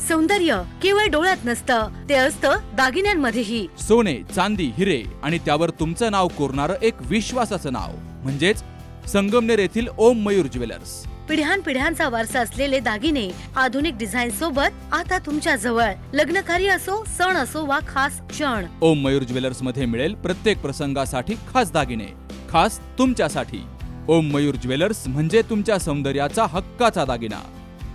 सौंदर्य केवळ डोळ्यात नसतं, ते असतं दागिन्यांमध्येही. सोने, चांदी, हिरे आणि त्यावर तुमचं नाव कोरणारं एक विश्वासाचं नाव म्हणजेच संगमनेर येथील ओम मयूर ज्वेलर्स. पिढ्यानपिढ्यांचा वारसा असलेले दागिने आधुनिक डिझाईन सोबत आता तुमच्या जवळ. लग्नकार्य असो, सण असो वा खास क्षण, ओम मयूर ज्वेलर्स मध्ये मिळेल प्रत्येक प्रसंगासाठी खास दागिने, खास तुमच्यासाठी. ओम मयूर ज्वेलर्स म्हणजे तुमच्या सौंदर्याचा हक्काचा दागिना.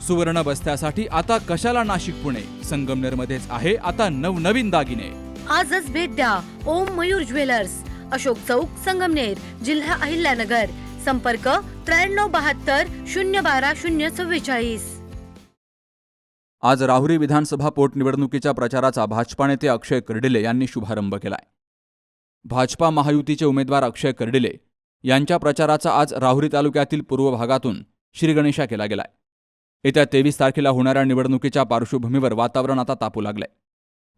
सुवर्ण बस्त्यासाठी आता कशाला नाशिक पुणे, संगमनेर मध्येच आहे आता नवनवीन दागिने. आजच भेट द्या ओम मयूर ज्वेलर्स, अशोक चौक, संगमनेर, जिल्हा अहिल्यानगर. संपर्क 9372 आज राहुरी विधानसभा पोटनिवडणुकीच्या प्रचाराचा भाजपा नेते अक्षय कर्डिले यांनी शुभारंभ केलाय. भाजपा महायुतीचे उमेदवार अक्षय कर्डिले यांच्या प्रचाराचा आज राहुरी तालुक्यातील पूर्व भागातून श्रीगणेशा केला गेलाय. येत्या 23 तारखेला होणाऱ्या निवडणुकीच्या पार्श्वभूमीवर वातावरण आता तापू लागलंय.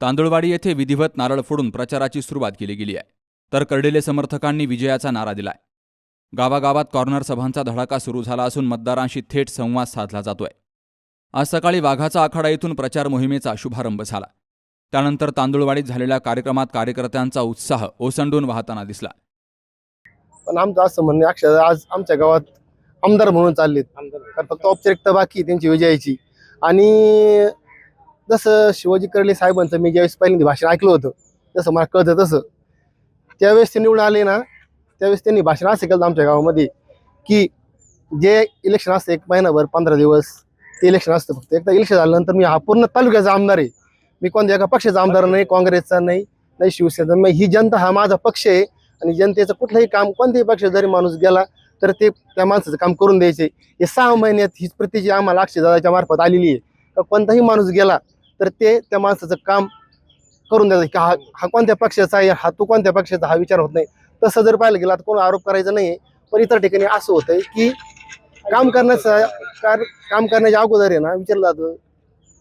तांदुळवाडी येथे विधिवत नारळ फोडून प्रचाराची सुरुवात केली गेली आहे, तर कर्डिले समर्थकांनी विजयाचा नारा दिलाय. गावागावात कॉर्नर सभांचा धडाका सुरू झाला असून मतदारांशी थेट संवाद साधला जातोय. आज सकाळी वाघाचा आखाडा येथून प्रचार मोहिमेचा शुभारंभ झाला. त्यानंतर तांदुळवाडीत झालेल्या कार्यक्रमात कार्यकर्त्यांचा उत्साह ओसंडून वाहताना दिसला. पण आमचं असं म्हणणं अक्षरशः आज आमच्या गावात आमदार म्हणून चाललेत, कारण फक्त औपचारिकता बाकी त्यांची विजयाची. आणि जसं शिवाजी कर्डिले साहेबांचं मी ज्यावेळेस पहिल्यांदा भाषण ऐकलं होतं, जसं मला कळतं तसं त्यावेळेस ते निवडून आले ना, त्यावेळेस त्यांनी भाषण असं केलं आमच्या गावामध्ये की जे इलेक्शन असतं 1 महिनाभर 15 दिवस ते इलेक्शन असतं. फक्त एकदा इलेक्शन झाल्यानंतर मी हा पूर्ण तालुक्याचा आमदार आहे. मी कोणत्या एका पक्षाचा आमदार नाही, काँग्रेसचा नाही, नाही शिवसेनेचा नाही. ही जनता हा माझा पक्ष आहे आणि जनतेचं कुठलंही काम कोणत्याही पक्षात जरी माणूस गेला तर ते त्या माणसाचं काम करून द्यायचे. हे 6 महिन्यात हीच प्रतिजी आम्हाला अक्षयदादाच्या मार्फत आलेली आहे. तर कोणताही माणूस गेला तर ते त्या माणसाचं काम करून द्यायचं की हा कोणत्या पक्षाचा आहे, हा तू कोणत्या पक्षाचा, हा विचार होत नाही. तसं जर पाहिलं गेलं तर कोण आरोप करायचा नाही. पण इतर ठिकाणी असं होतंय की काम करण्याच्या अगोदर आहे ना विचारलं जातं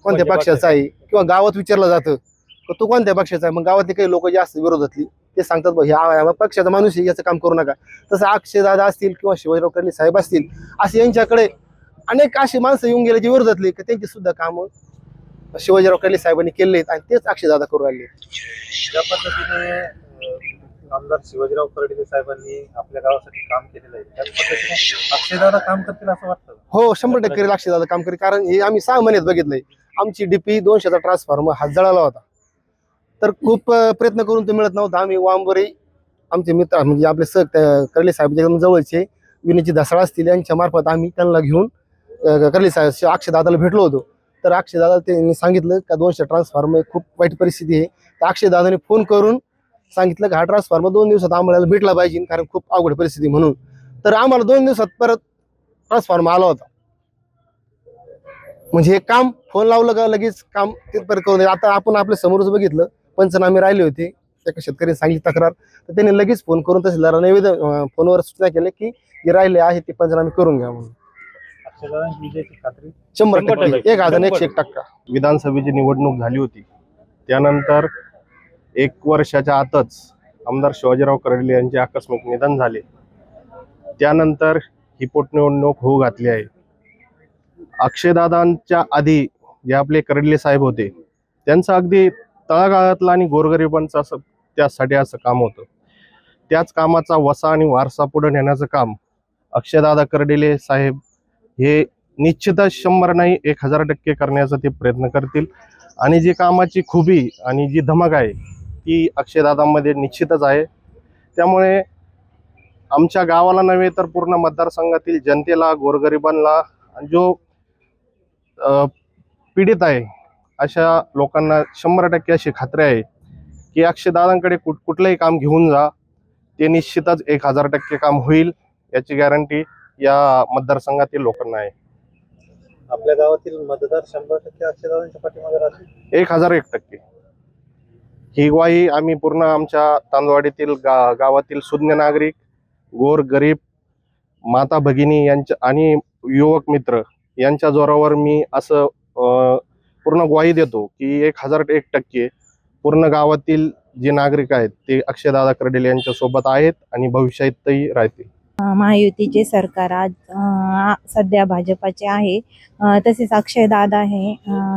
कोणत्या पक्षाचा आहे, किंवा गावात विचारलं जातं की तू कोणत्या पक्षाचा आहे. मग गावातले काही लोक जे असतात विरोधातली ते सांगतात ह्या पक्षाचा माणूस आहे, याचं काम करू नका. तसं अक्षयदादा असतील किंवा शिवाजीराव कर्डिले साहेब असतील, असे यांच्याकडे अनेक अशी माणसं येऊन गेले जे विरोधातली की त्यांची सुद्धा कामं शिवाजीराव कर्डिले साहेबांनी केले आहेत आणि तेच अक्षयदादा करू राहिले. ज्या पद्धतीने आमदार शिवाजीराव कर्डिले साहेबांनी आपल्या गावासाठी काम केलेलं आहे, त्याच पद्धतीने अक्षयदादा काम करतील असं वाटतं? हो, 100% अक्षयदादा काम करेल. कारण हे आम्ही 6 महिन्यात बघितलंय. आमची DP 200चा ट्रान्सफॉर्मर हात जळाला होता, तर खूप प्रयत्न करून तो मिळत नव्हता. आम्ही वांबोरे आमचे मित्र म्हणजे आपले कर्डिले साहेब एकदम जवळचे विनीची धसाळ असतील यांच्या मार्फत आम्ही त्यांना घेऊन कर्डिले साहेब अक्षयदादाला भेटलो होतो. तर अक्षयदादा त्यांनी सांगितलं का 200 ट्रान्सफॉर्मर खूप वाईट परिस्थिती आहे. तर अक्षयदादाने फोन करून सांगितलं की हा ट्रान्सफॉर्मर 2 दिवसात आम्हाला भेटला पाहिजे, कारण खूप अवघड परिस्थिती म्हणून. तर आम्हाला 2 दिवसात परत ट्रान्सफॉर्मर आला होता. म्हणजे हे काम फोन लावलं का लगेच काम तिथपर्यंत करून द्या. आता आपण आपल्या समोरच बघितलं, पंचनामे राहिले होते, एका शेतकऱ्याने सांगितली तक्रार, तर त्यांनी लगेच फोन करून तहसीलदाराला निवेदन फोनवर सूचना केली की जे राहिले आहे ते पंचनामे करून घ्या म्हणून. अक्षयदादांची विजयाची खात्री 100%, 1001% विधानसभेची निवडणूक झाली होती. त्यानंतर 1 वर्षाच्या आतच आमदार शिवाजीराव कर्डिले यांचे आकस्मिक निधन झाले. त्यानंतर ही पोटनिवडणूक होऊ घातली आहे. अक्षयदादांच्या आधी जे आपले कर्डिले साहेब होते त्यांचं अगदी तळागाळातलं आणि गोरगरिबांचं असं त्यासाठी असं काम होतं. त्याच कामाचा वसा आणि वारसा पुढे नेण्याचं काम अक्षयदादा कर्डिले साहेब हे निश्चितच 100 नाही 1000% करण्याचा ते प्रयत्न करतील. आणि जी कामाची खुबी आणि जी धमक आहे ती अक्षयदादांमध्ये निश्चितच आहे. त्यामुळे आमच्या गावाला नव्हे तर पूर्ण मतदारसंघातील जनतेला, गोरगरिबांना, जो पीडित आहे अशा लोकांना 100% अशी खात्री आहे की अक्षयदादांकडे कुठलंही काम घेऊन जा, ते निश्चितच 1000% काम होईल, याची गॅरंटी या मतदारसंघातील लोकांना आहे. आपल्या गावातील मतदार 100% अक्षयदादांच्या पाठीमागे राहतील. 1001%. ही ग्वाही आम्ही पूर्ण आमच्या तांदवाडीतील गावातील सुज्ञ नागरिक, गोर गरीब, माता भगिनी यांच्या आणि युवक मित्र यांच्या जोरावर मी असं पूर्ण ग्वाही देतो की 1001% पूर्ण गावातील जे नागरिक आहेत ते अक्षयदादा कर्डिले यांच्या सोबत आहेत आणि भविष्यातही राहतील. महायुतीचे सरकार आज सध्या भाजपाचे आहे. तसेच अक्षयदादा आहे.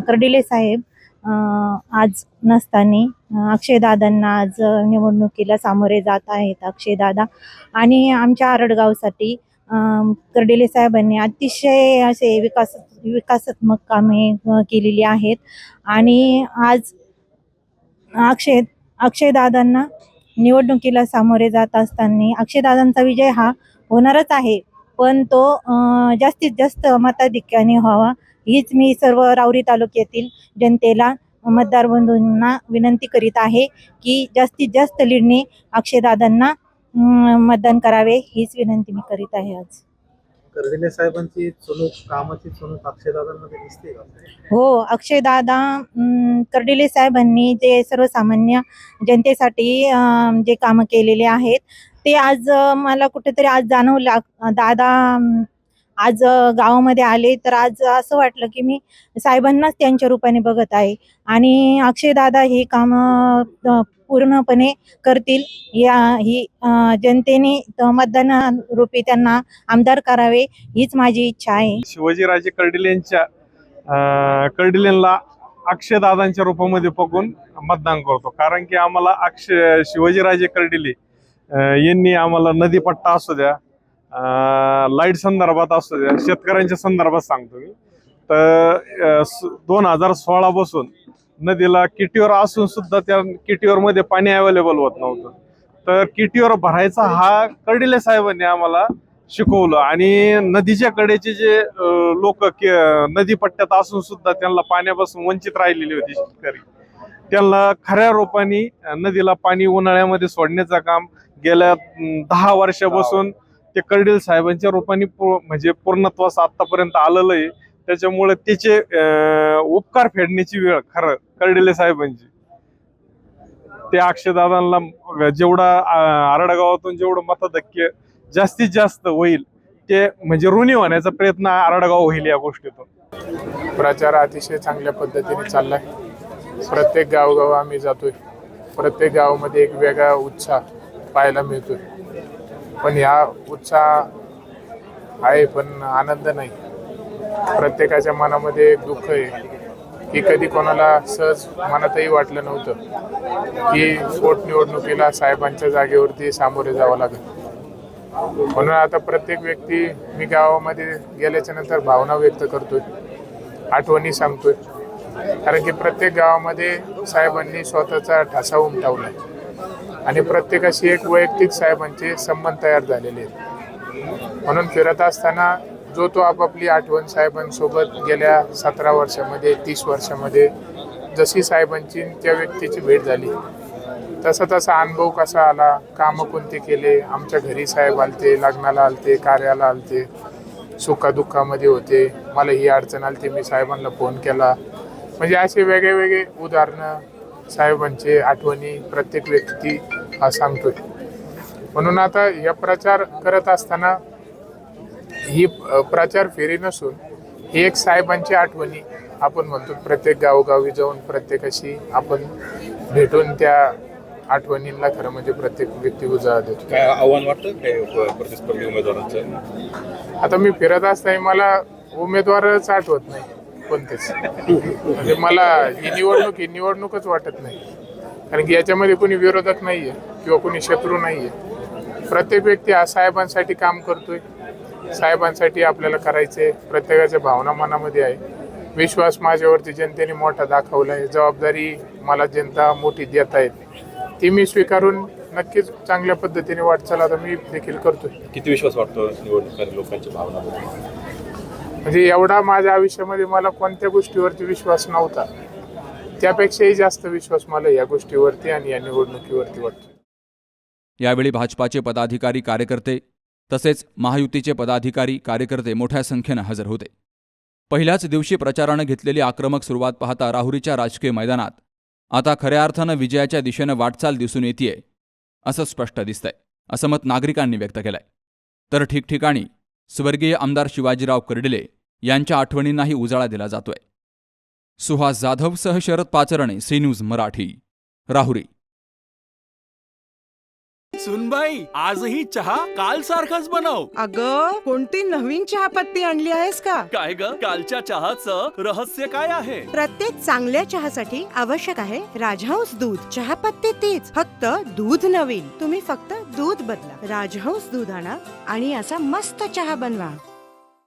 कर्डिले साहेब आज नसताना अक्षयदादांना आज निवडणुकीला सामोरे जात आहेत अक्षयदादा. आणि आमच्या आरडगावसाठी कर्डिले साहेबांनी अतिशय असे विकासात्मक कामे केलेली आहेत. आणि आज अक्षयदादांना निवडणुकीला सामोरे जात असताना अक्षयदादांचा विजय हा होणारच आहे, पण तो जास्तीत जास्त मताधिक्याने व्हावा हीच मी सर्व राऊरी तालुक्यातील जनतेला, मतदार बंधूंना विनंती करीत आहे की जास्तीत जास्त लीडने अक्षयदादांना मतदान करावे हीच विनंती मी करीत आहे आज. कर्डिले साहेबांची कामाची चुणूक अक्षयदादांमध्ये दिसते का? हो, अक्षयदादा कर्डिले साहेबांनी जे सर्वसामान्य जनतेसाठी जे कामं केलेले आहेत ते आज मला कुठेतरी आज जाणवलं. दादा आज गावामध्ये आले तर आज असं वाटलं की मी साहेबांनाच त्यांच्या रूपाने बघत आहे. आणि अक्षयदादा हे काम पूर्णपणे करतील ही जनतेने मतदान रूपी त्यांना आमदार करावे हीच माझी इच्छा आहे. शिवाजीराजे कर्डिलेंना अक्षयदादांच्या रूपामध्ये बघून मतदान करतो, कारण की आम्हाला शिवाजीराजे कर्डिले यांनी आम्हाला नदीपट्टा असू द्या, लाईट संदर्भात असू द्या, शेतकऱ्यांच्या संदर्भात सांगतो मी, तर 2016 पासून नदीला किटीवर असून सुद्धा त्या किटीवर मध्ये पाणी अवेलेबल होत नव्हतं. तर किटीवर भरायचा हा कर्डिले साहेबांनी आम्हाला शिकवलं. आणि नदीच्या कडेचे जे लोक नदीपट्ट्यात असून सुद्धा त्यांना पाण्यापासून वंचित राहिलेली होती शेतकरी, त्यांना खऱ्या रूपाने नदीला पाणी उन्हाळ्यामध्ये सोडण्याचं काम गेल्या 10 वर्षापासून ते कर्डिले साहेबांच्या रूपाने म्हणजे पूर्णत्वास आतापर्यंत आलेलं आहे. त्याच्यामुळे त्याचे उपकार फेडण्याची वेळ खरं कर्डिले साहेबांची. ते अक्षयदादांना जेवढा आरडगावातून जेवढं मतधक्य जास्तीत जास्त होईल ते म्हणजे ऋणी होण्याचा प्रयत्न आरडगाव होईल या गोष्टीतून. प्रचार अतिशय चांगल्या पद्धतीने चाललाय. प्रत्येक गावगाव आम्ही जातोय, प्रत्येक गावामध्ये एक वेगळा उत्साह पाहायला मिळतोय. पण ह्या उत्साह आहे पण आनंद नाही. प्रत्येकाच्या मनामध्ये एक दुःख आहे की कधी कोणाला सहज मनातही वाटलं नव्हतं की पोटनिवडणुकीला साहेबांच्या जागेवरती सामोरे जावं लागेल. म्हणून आता प्रत्येक व्यक्ती मी गावामध्ये गेल्याच्या नंतर भावना व्यक्त करतोय, आठवणी सांगतोय. कारण की प्रत्येक गावामध्ये साहेबांनी स्वतःचा ठसा उमटवलाय आणि प्रत्येकाशी एक वैयक्तिक साहेबांचे संबंध तयार झालेले आहेत. म्हणून फिरत असताना जो तो आपापली आठवण साहेबांसोबत गेल्या 17 वर्षामध्ये 30 वर्षामध्ये जशी साहेबांची त्या व्यक्तीची भेट झाली तसा तसा अनुभव कसा आला, कामं कोणते केले, आमच्या घरी साहेब आलते, लग्नाला आलते, कार्याला आलते, सुखादुःखामध्ये होते, मला ही अडचण आलती, मी साहेबांना फोन केला. म्हणजे असे वेगळे वेगळे उदाहरणं साहेबांचे आठवणी प्रत्येक व्यक्ती हा सांगतोय. म्हणून आता या प्रचार करत असताना ही प्रचार फेरी नसून ही एक साहेबांची आठवणी आपण म्हणतो. प्रत्येक गावोगावी जाऊन प्रत्येकाशी आपण भेटून त्या आठवणींना खरं म्हणजे प्रत्येक व्यक्ती उजाळा देतो. काय आव्हान वाटतं काय प्रतिस्पर्धी उमेदवारांचं? आता मी फिरत असताना मला उमेदवारच आठवत नाही कोणतेच. म्हणजे मला ही निवडणूकच वाटत नाही. कारण की याच्यामध्ये कोणी विरोधक नाहीये किंवा कोणी शत्रू नाहीये. प्रत्येक व्यक्ती हा साहेबांसाठी काम करतोय, साहेबांसाठी आपल्याला करायचंय. प्रत्येकाच्या भावना मनामध्ये आहे. विश्वास माझ्यावरती जनतेने मोठा दाखवलाय. जबाबदारी मला जनता मोठी देत आहेत, ती मी स्वीकारून नक्कीच चांगल्या पद्धतीने वाटचाल आता मी देखील करतोय. किती विश्वास वाटतो निवडणुकीत लोकांच्या भावना? म्हणजे एवढा माझ्या आयुष्यामध्ये मला कोणत्या गोष्टीवरती विश्वास नव्हता, त्यापेक्षाही जास्त विश्वास मला या गोष्टीवरती आणि या निवडणुकीवरती वाटतो. यावेळी भाजपाचे पदाधिकारी कार्यकर्ते तसेच महायुतीचे पदाधिकारी कार्यकर्ते मोठ्या संख्येनं हजर होते. पहिल्याच दिवशी प्रचारानं घेतलेली आक्रमक सुरुवात पाहता राहुरीच्या राजकीय मैदानात आता खऱ्या अर्थानं विजयाच्या दिशेनं वाटचाल दिसून येतेय असं स्पष्ट दिसतंय, असं मत नागरिकांनी व्यक्त केलंय. तर ठिकठिकाणी स्वर्गीय आमदार शिवाजीराव कर्डिले यांच्या आठवणींनाही उजाळा दिला जातोय. सुहास जाधवसह शरद पाचरणे, सी न्यूज मराठी, राहुरी. सुनबाई, आजही चहा काल सारखाच बनव. अग, कोणती नवीन चहापत्ती आणली आहेस का? काय ग, कालच्या चहाचं रहस्य काय आहे? प्रत्येक चांगल्या चहासाठी आवश्यक आहे राजहंस दूध. चहापत्ती तीच, फक्त दूध नवीन. तुम्ही फक्त दूध बदला. राजहंस दूध आणा आणि असा मस्त चहा बनवा.